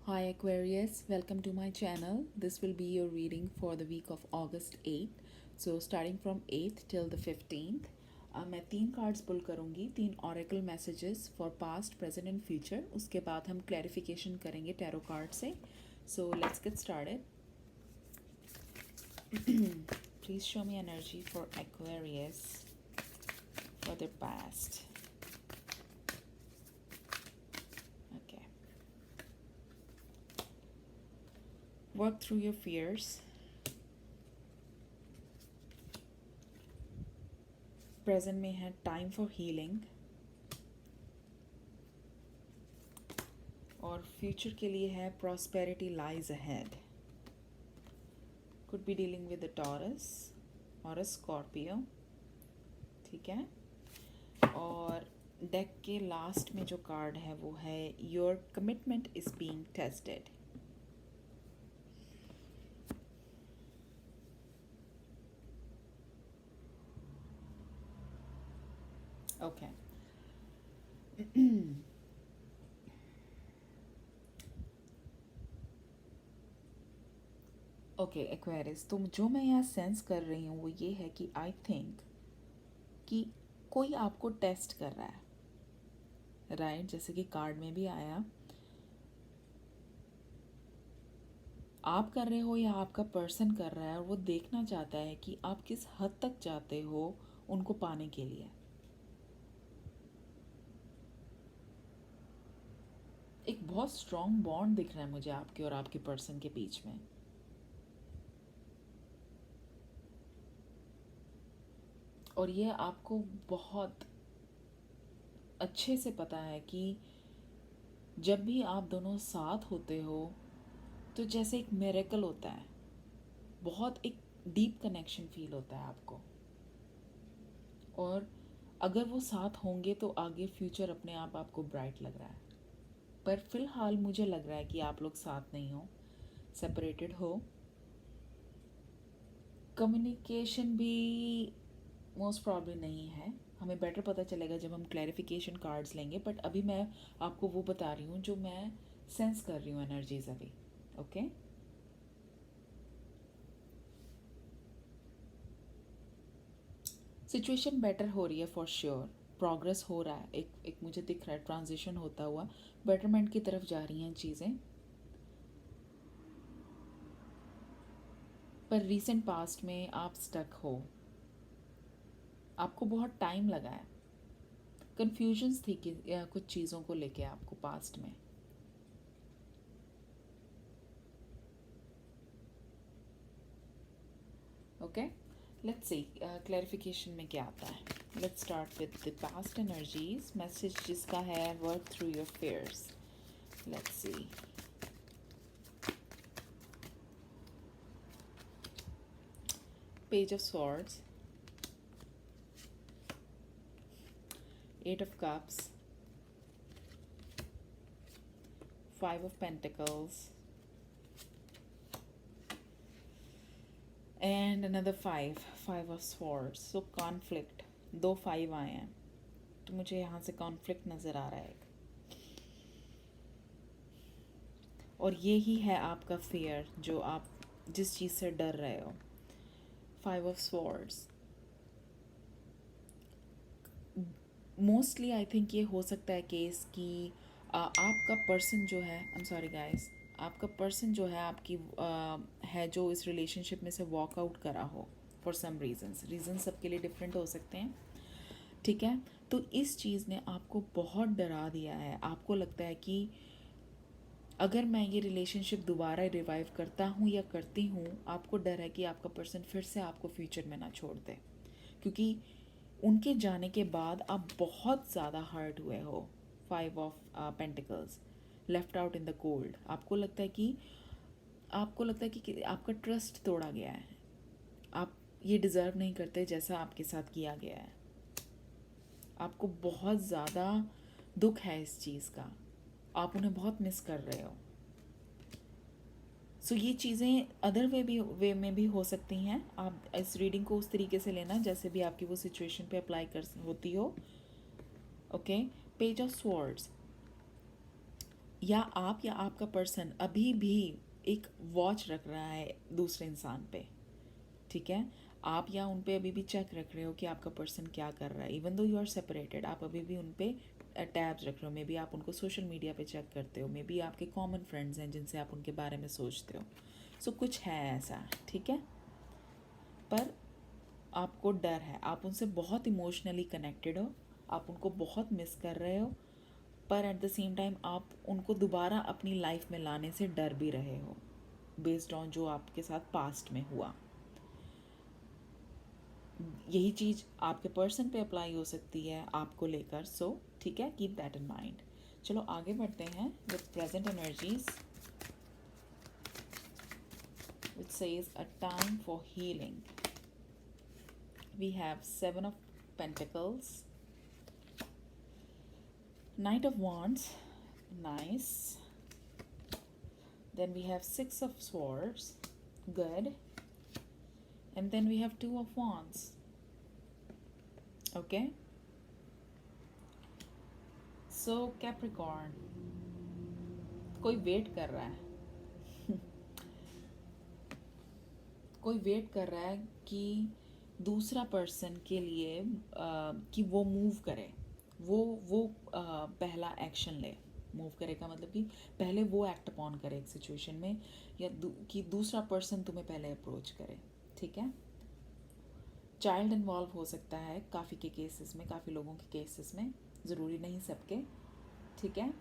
Hi Aquarius, welcome to my channel. This will be your reading for the week of August 8th. So starting from 8th till the 15th. मैं तीन cards पुल करूँगी, तीन oracle messages for past present and future. उसके बाद हम clarification करेंगे tarot card से. So let's get started. Please show me energy for Aquarius for their past. Okay. Work through your fears. Present में है टाइम फॉर हीलिंग, और future के लिए है prosperity lies ahead. Could be dealing with the taurus और अ Scorpio. ठीक है. और डेक के लास्ट में जो कार्ड है वो है your commitment is being tested. Okay. Okay Aquarius, तो जो मैं यहाँ सेंस कर रही हूँ वो ये है कि आई थिंक कि कोई आपको टेस्ट कर रहा है, राइट? जैसे कि कार्ड में भी आया, आप कर रहे हो या आपका पर्सन कर रहा है, और वो देखना चाहता है कि आप किस हद तक जाते हो उनको पाने के लिए. एक बहुत स्ट्रॉन्ग बॉन्ड दिख रहा है मुझे आपके और आपके पर्सन के बीच में. और ये आपको बहुत अच्छे से पता है कि जब भी आप दोनों साथ होते हो तो जैसे एक मिरेकल होता है, बहुत एक डीप कनेक्शन फील होता है आपको. और अगर वो साथ होंगे तो आगे फ्यूचर अपने आप आपको ब्राइट लग रहा है. पर फिलहाल मुझे लग रहा है कि आप लोग साथ नहीं हो, सेपरेटेड हो. कम्युनिकेशन भी मोस्ट प्रॉब्ली नहीं है. हमें बेटर पता चलेगा जब हम क्लैरिफिकेशन कार्ड्स लेंगे. बट अभी मैं आपको वो बता रही हूँ जो मैं सेंस कर रही हूँ एनर्जीज अभी. ओके. सिचुएशन बेटर हो रही है फॉर श्योर. प्रोग्रेस हो रहा है, एक मुझे दिख रहा है ट्रांजिशन होता हुआ. बेटरमेंट की तरफ जा रही हैं चीज़ें. पर रीसेंट पास्ट में आप स्टक हो, आपको बहुत टाइम लगा है. कन्फ्यूजन्स थी कि कुछ चीज़ों को लेके आपको पास्ट में. ओके. लेट्स सी क्लैरिफिकेशन में क्या आता है. Let's start with the past energies. Message जिसका है work through your fears. Let's see. Page of swords, eight of cups, five of pentacles, and another five of swords. So conflict, दो five आए हैं तो मुझे यहाँ से कॉन्फ्लिक्ट नज़र आ रहा है. और ये ही है आपका फियर, जो आप जिस चीज़ से डर रहे हो. Five of swords. Mostly I think ये हो सकता है केस कि आपका पर्सन जो है, आई एम सॉरी गाइस, आपका पर्सन जो है आपकी है जो इस रिलेशनशिप में से वॉकआउट करा हो फॉर सम रीज़न सबके लिए डिफरेंट हो सकते हैं. ठीक है. तो इस चीज़ ने आपको बहुत डरा दिया है. आपको लगता है कि अगर मैं ये रिलेशनशिप दोबारा रिवाइव करता हूँ या करती हूँ, आपको डर है कि आपका पर्सन फिर से आपको फ्यूचर में ना छोड़ दे, क्योंकि उनके जाने के बाद आप बहुत ज़्यादा हर्ट हुए हो. Five of pentacles, left out in the cold. आपको लगता है कि आपका ट्रस्ट तोड़ा गया है. आप ये डिज़र्व नहीं करते जैसा आपके साथ किया गया है. आपको बहुत ज़्यादा दुख है इस चीज़ का. आप उन्हें बहुत मिस कर रहे हो. सो ये चीज़ें अदर वे में भी हो सकती हैं. आप इस रीडिंग को उस तरीके से लेना जैसे भी आपकी वो सिचुएशन पे अप्लाई कर होती हो. ओके. Page of swords. या आपका पर्सन अभी भी एक वॉच रख रहा है दूसरे इंसान पे, ठीक है। आप या उन पे अभी भी चेक रख रहे हो कि आपका पर्सन क्या कर रहा है, even though you are separated, आप अभी भी उन पे टैब्स रख रहे हो। मे बी आप उनको सोशल मीडिया पे चेक करते हो, मे बी आपके कॉमन फ्रेंड्स हैं जिनसे आप उनके बारे में सोचते हो। सो कुछ है ऐसा, ठीक है। पर आपको डर है, आप उनसे बहुत इमोशनली कनेक्टेड हो, आप उनको बहुत मिस कर रहे हो, पर एट द सेम टाइम आप उनको दोबारा अपनी लाइफ में लाने से डर भी रहे हो, बेस्ड ऑन जो आपके साथ पास्ट में हुआ। यही चीज़ आपके पर्सन पे अप्लाई हो सकती है आपको लेकर। सो ठीक है, कीप दैट इन माइंड। चलो आगे बढ़ते हैं with present energies, which says a time for healing. We have 7 of pentacles, Knight of Wands, nice. Then we have 6 of Swords, good. And then we have 2 of Wands, okay. So Capricorn, कोई wait कर रहा है कोई wait कर रहा है कि दूसरा पर्सन के लिए कि वो मूव करे, वो पहला एक्शन ले। मूव करे का मतलब कि पहले वो एक्ट अपॉन करे एक सिचुएशन में, या कि दूसरा पर्सन तुम्हें पहले अप्रोच करे, ठीक है। चाइल्ड इन्वॉल्व हो सकता है काफ़ी के केसेस में, काफ़ी लोगों के केसेस में, ज़रूरी नहीं सबके, ठीक है।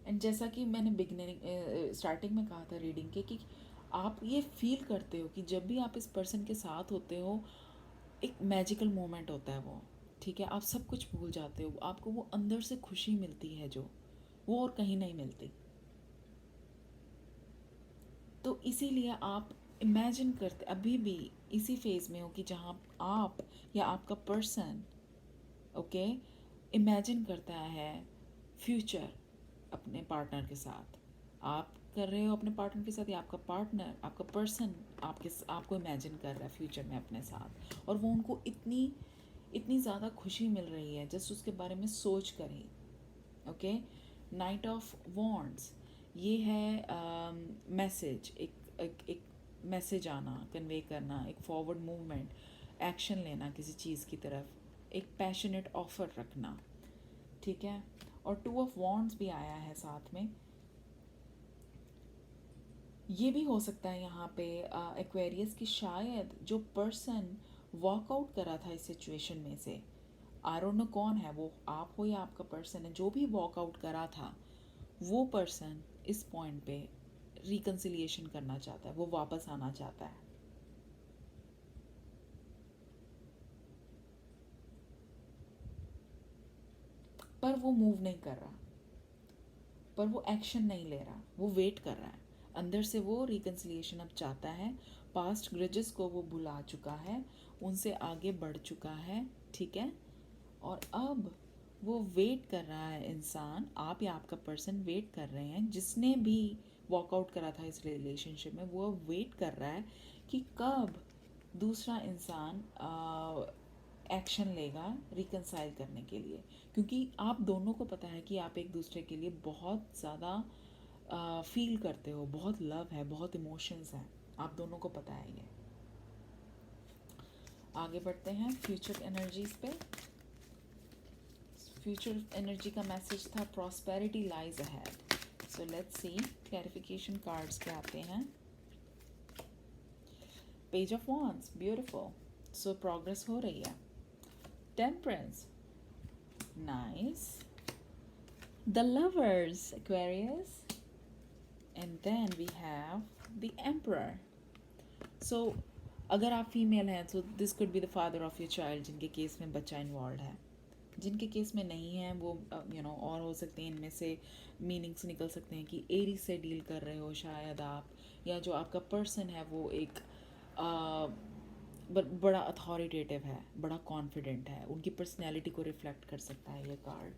एंड जैसा कि मैंने बिगनिंग स्टार्टिंग में कहा था रीडिंग के, कि आप ये फील करते हो कि जब भी आप इस पर्सन के साथ होते हो, एक मैजिकल मोमेंट होता है वो, ठीक है। आप सब कुछ भूल जाते हो, आपको वो अंदर से खुशी मिलती है जो वो और कहीं नहीं मिलती। तो इसीलिए आप इमेजिन करते अभी भी इसी फेज़ में हो कि जहाँ आप या आपका पर्सन, ओके, इमेजिन करता है फ्यूचर अपने पार्टनर के साथ। आप कर रहे हो अपने पार्टनर के साथ, या आपका पार्टनर, आपका पर्सन आपको इमेजिन कर रहा है फ्यूचर में अपने साथ, और वो उनको इतनी इतनी ज़्यादा खुशी मिल रही है जस्ट उसके बारे में सोच कर ही, ओके। नाइट ऑफ वॉन्ड्स, ये है मैसेज, एक मैसेज आना, कन्वे करना, एक फॉरवर्ड मूवमेंट, एक्शन लेना किसी चीज़ की तरफ, एक पैशनेट ऑफर रखना, ठीक है। और 2 ऑफ वॉन्ड्स भी आया है साथ में। ये भी हो सकता है यहाँ पे एक्वेरियस की शायद जो पर्सन वॉकआउट करा था इस सिचुएशन में से, आई डोंट नो कौन है वो, आप हो या आपका पर्सन है, जो भी वॉकआउट करा था वो पर्सन इस पॉइंट पे रिकन्सिलिएशन करना चाहता है, वो वापस आना चाहता है। पर वो मूव नहीं कर रहा, पर वो एक्शन नहीं ले रहा, वो वेट कर रहा है। अंदर से वो रिकन्सिलिएशन अब चाहता है, पास्ट ग्रजेस को वो भुला चुका है, उनसे आगे बढ़ चुका है, ठीक है। और अब वो वेट कर रहा है इंसान, आप या आपका पर्सन वेट कर रहे हैं, जिसने भी वॉकआउट करा था इस रिलेशनशिप में, वो अब वेट कर रहा है कि कब दूसरा इंसान एक्शन लेगा रिकन्साइल करने के लिए। क्योंकि आप दोनों को पता है कि आप एक दूसरे के लिए बहुत ज़्यादा फील करते हो, बहुत लव है, बहुत इमोशंस हैं, आप दोनों को पता है ये। आगे बढ़ते हैं फ्यूचर एनर्जीज पे। फ्यूचर एनर्जी का मैसेज था prosperity lies ahead. So let's see clarification cards पे आते हैं। Page of wands, beautiful, so progress हो रही है। Temperance, nice. The lovers, Aquarius, and then we have the emperor. So अगर आप फीमेल हैं तो this could be the father of your child, जिनके केस में बच्चा इन्वॉल्व है। जिनके केस में नहीं है वो और हो सकते हैं, इनमें से मीनिंग्स निकल सकते हैं कि एरी से डील कर रहे हो शायद आप, या जो आपका पर्सन है वो एक बड़ा अथॉरिटेटिव है, बड़ा कॉन्फिडेंट है, उनकी पर्सनैलिटी को रिफ्लेक्ट कर सकता है ये कार्ड।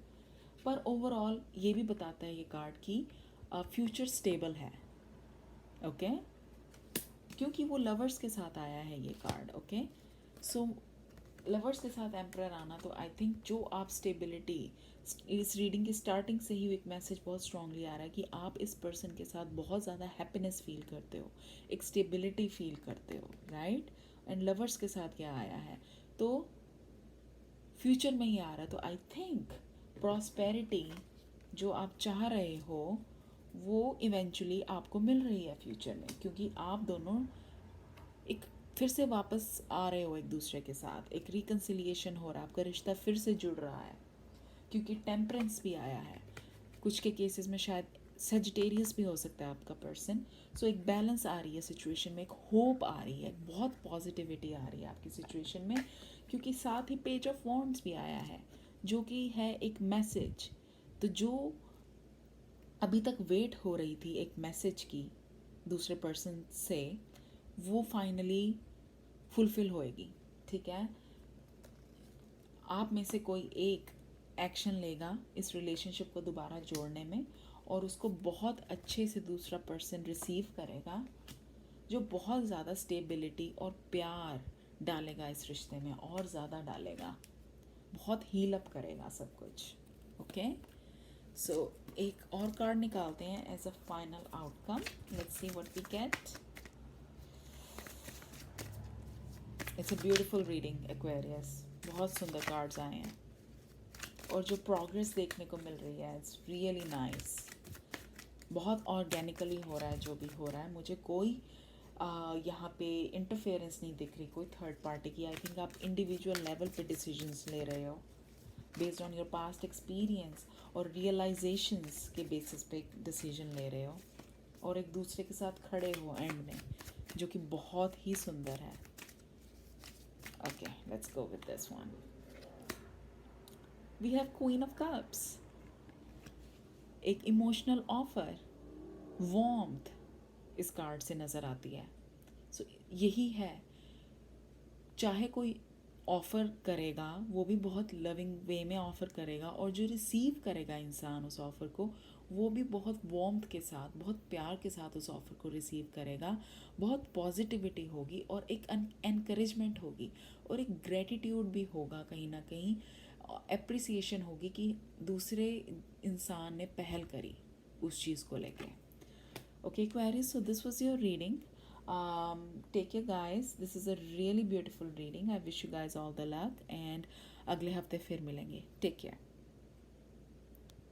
पर ओवरऑल ये भी बताता है ये कार्ड कि फ्यूचर स्टेबल है, ओके। क्योंकि वो लवर्स के साथ आया है ये कार्ड, ओके। सो लवर्स के साथ एम्परर आना, तो आई थिंक जो आप स्टेबिलिटी, इस रीडिंग की स्टार्टिंग से ही एक मैसेज बहुत स्ट्रांगली आ रहा है कि आप इस पर्सन के साथ बहुत ज़्यादा हैप्पीनेस फील करते हो, एक स्टेबिलिटी फील करते हो, राइट। एंड लवर्स के साथ क्या आया है, तो फ्यूचर में ही आ रहा है। तो आई थिंक प्रॉस्पेरिटी जो आप चाह रहे हो वो इवेंचुअली आपको मिल रही है फ्यूचर में, क्योंकि आप दोनों एक फिर से वापस आ रहे हो एक दूसरे के साथ, एक रिकन्सिलिएशन हो रहा है, आपका रिश्ता फिर से जुड़ रहा है, क्योंकि टेम्परेंस भी आया है। कुछ के केसेस में शायद सेजिटेरियस भी हो सकता है आपका पर्सन। सो एक बैलेंस आ रही है सिचुएशन में, एक होप आ रही है, बहुत पॉजिटिविटी आ रही है आपकी सिचुएशन में, क्योंकि साथ ही पेज ऑफ वॉन्ड्स भी आया है जो कि है एक मैसेज। तो जो अभी तक वेट हो रही थी एक मैसेज की दूसरे पर्सन से, वो फाइनली फुलफिल होएगी, ठीक है। आप में से कोई एक एक्शन लेगा इस रिलेशनशिप को दोबारा जोड़ने में, और उसको बहुत अच्छे से दूसरा पर्सन रिसीव करेगा, जो बहुत ज़्यादा स्टेबिलिटी और प्यार डालेगा इस रिश्ते में, और ज़्यादा डालेगा, बहुत हील अप करेगा सब कुछ, ओके। सो एक और कार्ड निकालते हैं as a final outcome. Let's see what we get. It's a beautiful reading Aquarius, बहुत सुंदर कार्ड्स आए हैं, और जो प्रोग्रेस देखने को मिल रही है इट्स रियली नाइस। बहुत ऑर्गेनिकली हो रहा है जो भी हो रहा है, मुझे कोई यहाँ पे इंटरफेरेंस नहीं दिख रही कोई थर्ड पार्टी की। आई थिंक आप इंडिविजुअल लेवल पे डिसीजंस ले रहे हो based on your past experience और रियलाइजेशंस के बेसिस पे डिसीजन ले रहे हो, और एक दूसरे के साथ खड़े हो एंड में, जो कि बहुत ही सुंदर है। Okay, let's go with this one. We have queen of cups, एक इमोशनल ऑफर, वार्मथ इस कार्ड से नज़र आती है। सो यही है, चाहे कोई ऑफ़र करेगा वो भी बहुत लविंग वे में ऑफ़र करेगा, और जो रिसीव करेगा इंसान उस ऑफ़र को, वो भी बहुत वार्मथ के साथ, बहुत प्यार के साथ उस ऑफ़र को रिसीव करेगा। बहुत पॉजिटिविटी होगी, और एक एनकरेजमेंट होगी, और एक ग्रेटिट्यूड भी होगा कहीं ना कहीं, एप्रिसिएशन होगी कि दूसरे इंसान ने पहल करी उस चीज़ को लेके। Okay, Aquarius, so this was your reading. Take care, guys. This is a really beautiful reading. I wish you guys all the luck, and अगले हफ्ते फिर मिलेंगे. Take care.